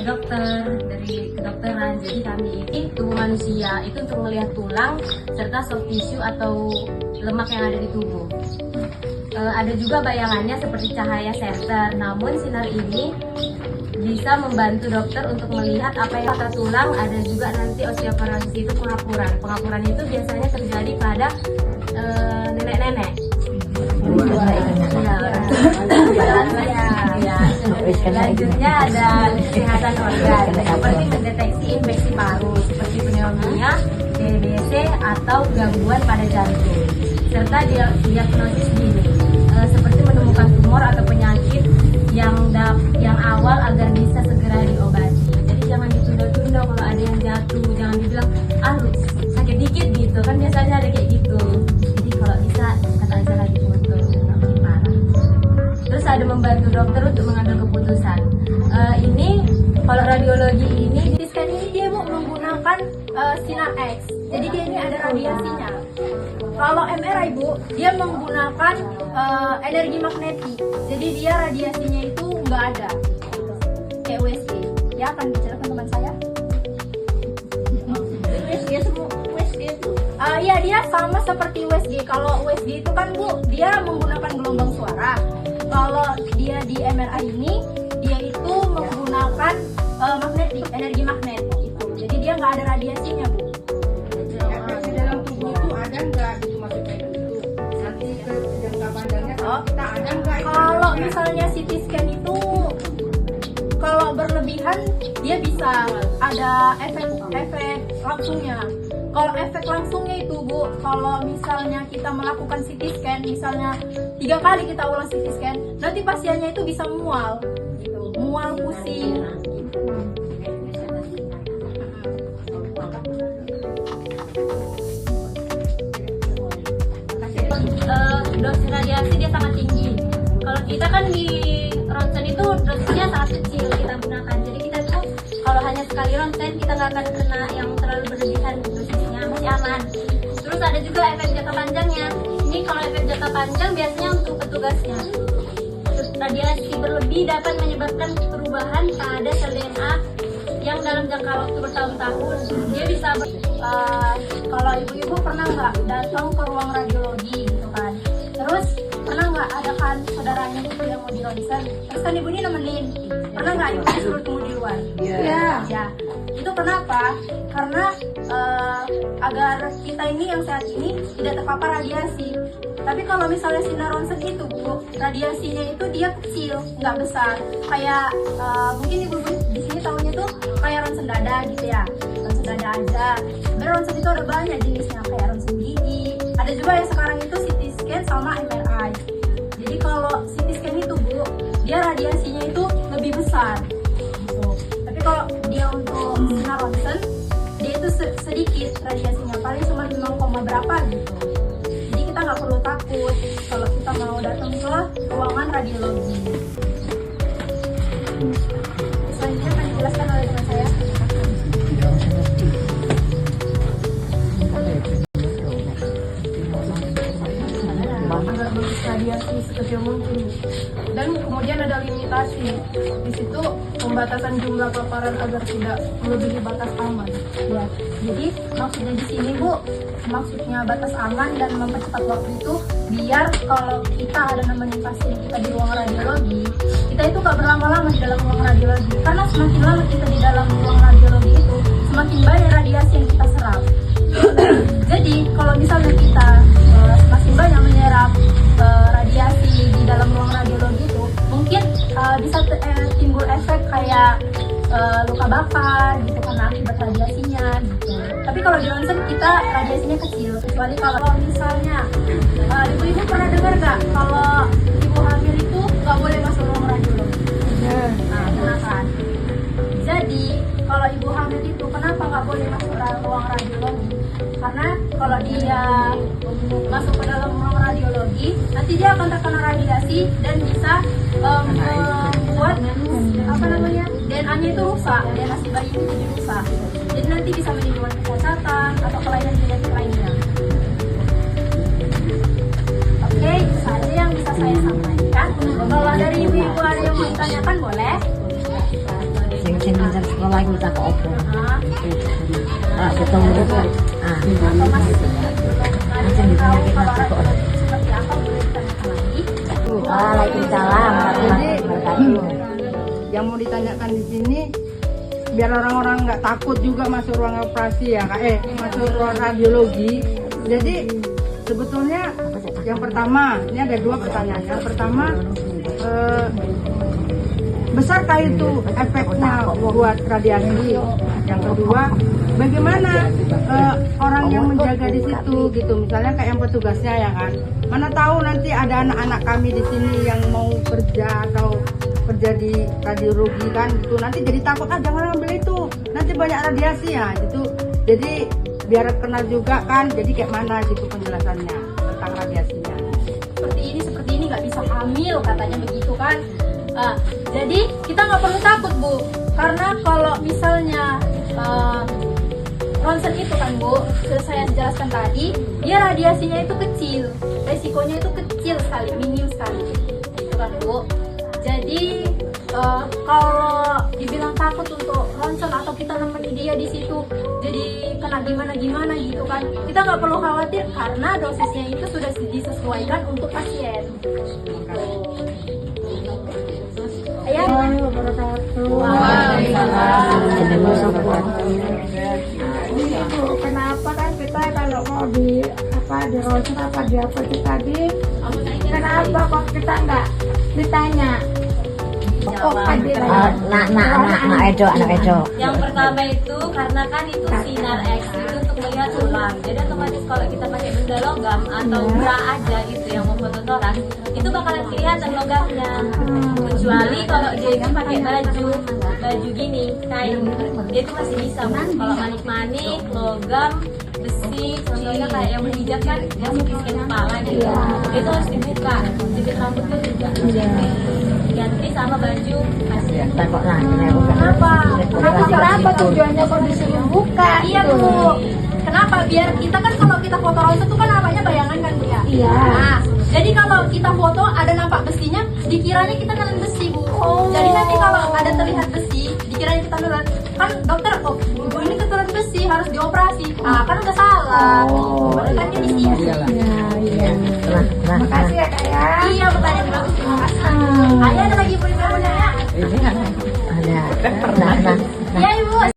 dokter dari kedokteran. Jadi kami ini tubuh manusia itu untuk melihat tulang serta soft tissue atau lemak yang ada di tubuh. Ada juga bayangannya seperti cahaya senter, namun sinar ini bisa membantu dokter untuk melihat apa yang patah tulang. Ada juga nanti osteoporosis itu pengapuran. Pengapuran itu biasanya terjadi pada nenek-nenek. Selanjutnya ada kesehatan organ seperti mendeteksi infeksi paru seperti pneumonia, TBC atau gangguan pada jantung, serta diagnosis dini seperti menemukan tumor atau penyakit yang awal agar bisa segera diobati. Jadi jangan ditunda-tunda kalau ada yang jatuh, jangan dibilang sakit dikit gitu kan, biasanya ada kayak gitu. Jadi kalau bisa kata aja lagi foto, makin parah. Terus ada membantu dokter untuk mengambil keputusan. Ini kalau radiologi ini scan ini dia mau menggunakan sinar X. Jadi dia ini ada radiasinya. Kalau MRI Bu, dia menggunakan energi magnetik. Jadi dia radiasinya itu nggak ada. Kayak USG. Ya akan dijelaskan teman saya. USG semua USG itu. Iya dia sama seperti USG. Kalau USG itu kan Bu, dia menggunakan gelombang suara. Kalau dia di MRI ini, dia itu menggunakan magnetik, energi magnet itu. Jadi dia nggak ada radiasinya Bu. Efek di dalam tubuh itu ada nggak gitu maksudnya itu? Nanti ke jangka panjangnya kita ada nggak? Kalau misalnya CT scan itu kalau berlebihan dia bisa ada efek langsungnya. Kalau efek langsungnya itu Bu, kalau misalnya kita melakukan CT scan, misalnya 3 kali kita ulang CT scan, nanti pasiennya itu bisa mual, gitu. Mual, pusing. Dosis radiasi dia sangat tinggi. Kalau kita kan di ronsen itu dosisnya sangat kecil kita gunakan. Jadi kita tuh kalau hanya sekali ronsen kita nggak akan kena yang terlalu berlebihan, dosisnya masih aman. Terus ada juga efek jangka panjangnya. Ini kalau efek jangka panjang biasanya untuk petugasnya. Radiasi berlebih dapat menyebabkan perubahan pada sel DNA yang dalam jangka waktu bertahun-tahun. Dia bisa Kalau ibu-ibu pernah nggak datang ke ruang radiologi gitu kan, terus pernah nggak ada kan saudaranya itu yang mau di ronsen, terus kan ibu ini nemenin, pernah nggak ibu disuruh tunggu di luar? Iya. Ya, itu kenapa? Karena agar kita ini yang sehat ini tidak terpapar radiasi. Tapi kalau misalnya sinar ronsen itu Bu, radiasinya itu dia kecil, nggak besar. Kayak mungkin ibu di sini tahunya tuh kayak ronsen dada gitu ya, ronsen dada aja. Sebenarnya ronsen itu ada banyak jenisnya, kayak ronsen gigi. Ada juga yang sekarang itu CT scan sama MRI. Jadi kalau CT scan itu Bu, dia radiasinya itu lebih besar. Gitu. Tapi kalau dia untuk sinar ronsen, dia itu sedikit radiasinya, paling cuma 5, berapa gitu. Jadi kita nggak perlu takut kalau kita mau datang ke ruangan radiologi. Selanjutnya akan dijelaskan oleh teman saya. Agar radiasi sekecil mungkin, dan kemudian ada limitasi di situ, pembatasan jumlah paparan agar tidak melebihi batas aman. Ya, jadi maksudnya di sini Bu, maksudnya batas aman dan mempercepat waktu itu biar kalau kita ada nemenin pasien kita di ruang radiologi, kita itu gak berlama-lama di dalam ruang radiologi, karena semakin lama kita di dalam ruang radiologi itu semakin banyak radiasi yang kita serap. Jadi kalau misalnya kita semakin banyak menyerap radiasi di dalam ruang radiologi itu, mungkin bisa timbul efek kayak luka bakar gitu karena akibat radiasinya gitu. Tapi kalau di ronsen kita radiasinya kecil, kecuali kalau misalnya ibu-ibu pernah dengar nggak kalau ibu hamil itu nggak boleh masuk ruang radiologi? Nah, kenapa? Jadi kalau ibu hamil itu kenapa nggak boleh masuk ruang radiologi? Karena kalau dia masuk ke dalam ruang radiologi, nanti dia akan terkena radiasi dan bisa membuat DNA-nya itu rusak, DNA si bayi itu jadi rusak. Jadi nanti bisa menimbulkan kecacatan atau kelainan genetik lainnya. Oke, itu saja yang bisa saya sampaikan. Kalau dari ibu-ibu ada yang mau ditanyakan boleh. lagi kita ke opo. Ketemu itu. Atau masih Langsung ditanya kita ke opo. seperti apa boleh ditanyakan lagi? Waalaikumsalam warahmatullahi wabarakatuh. Yang mau ditanyakan di sini biar orang-orang nggak takut juga masuk ruang operasi ya kak, masuk ruang radiologi. Jadi sebetulnya yang pertama ini ada 2 pertanyaan. Yang pertama besarkah itu efeknya buat radiasi? Yang kedua bagaimana orang yang menjaga di situ gitu, misalnya kayak yang petugasnya ya kan, mana tahu nanti ada anak-anak kami di sini yang mau kerja atau kerja di radiologi kan gitu, nanti jadi takut jangan ambil itu nanti banyak radiasi ya gitu. Jadi biar kenal juga kan, jadi kayak mana gitu penjelasannya tentang radiasinya. Seperti ini nggak bisa hamil katanya begitu kan. Jadi kita nggak perlu takut Bu, karena kalau misalnya ronsen itu kan Bu, sudah saya jelaskan tadi, dia radiasinya itu kecil, resikonya itu kecil sekali, minim sekali, itu kan Bu. Jadi kalau dibilang takut untuk ronsen atau kita nemenin dia di situ, jadi kena gimana gitu kan, kita nggak perlu khawatir karena dosisnya itu sudah disesuaikan untuk pasien. Ya. Kenapa kan kita kalau mau di ronsen apa di apa tadi, kenapa kok kita nggak ditanya? Anak Edo. Yang pertama itu karena kan itu sinar X itu untuk melihat tulang. Jadi otomatis kalau kita pakai benda logam atau bra aja gitu yang memfoto toraks, itu bakalan kelihatan logamnya. Kecuali kalau dia itu pakai baju gini, kain, dia itu masih bisa. Kalau manik-manik, logam, besi, contohnya kayak yang berhijab kan, dia mungkin kepala gitu. Itu harus dibuka, bibit rambutnya juga. Ganti sama baju masih. Kenapa tujuannya kok disuruh buka? Iya Bu. Kenapa? Biar kita kan kalau kita foto ronsen itu kan namanya bayangan kan Bu ya. Iya. Nah, jadi kalau kita foto ada nampak besinya, dikiranya kita nelen besi Bu. Jadi nanti kalau ada terlihat besi, dikiranya kita nelen. Kan dokter, oh ibu ini ketelan besi harus dioperasi. Ah kan udah salah. Padahal di sini. Makasih ya kak ya. Iya pertanyaan bagus. Terima kasih. Ada lagi Bu yang mau nanya? Ada. Iya Ibu.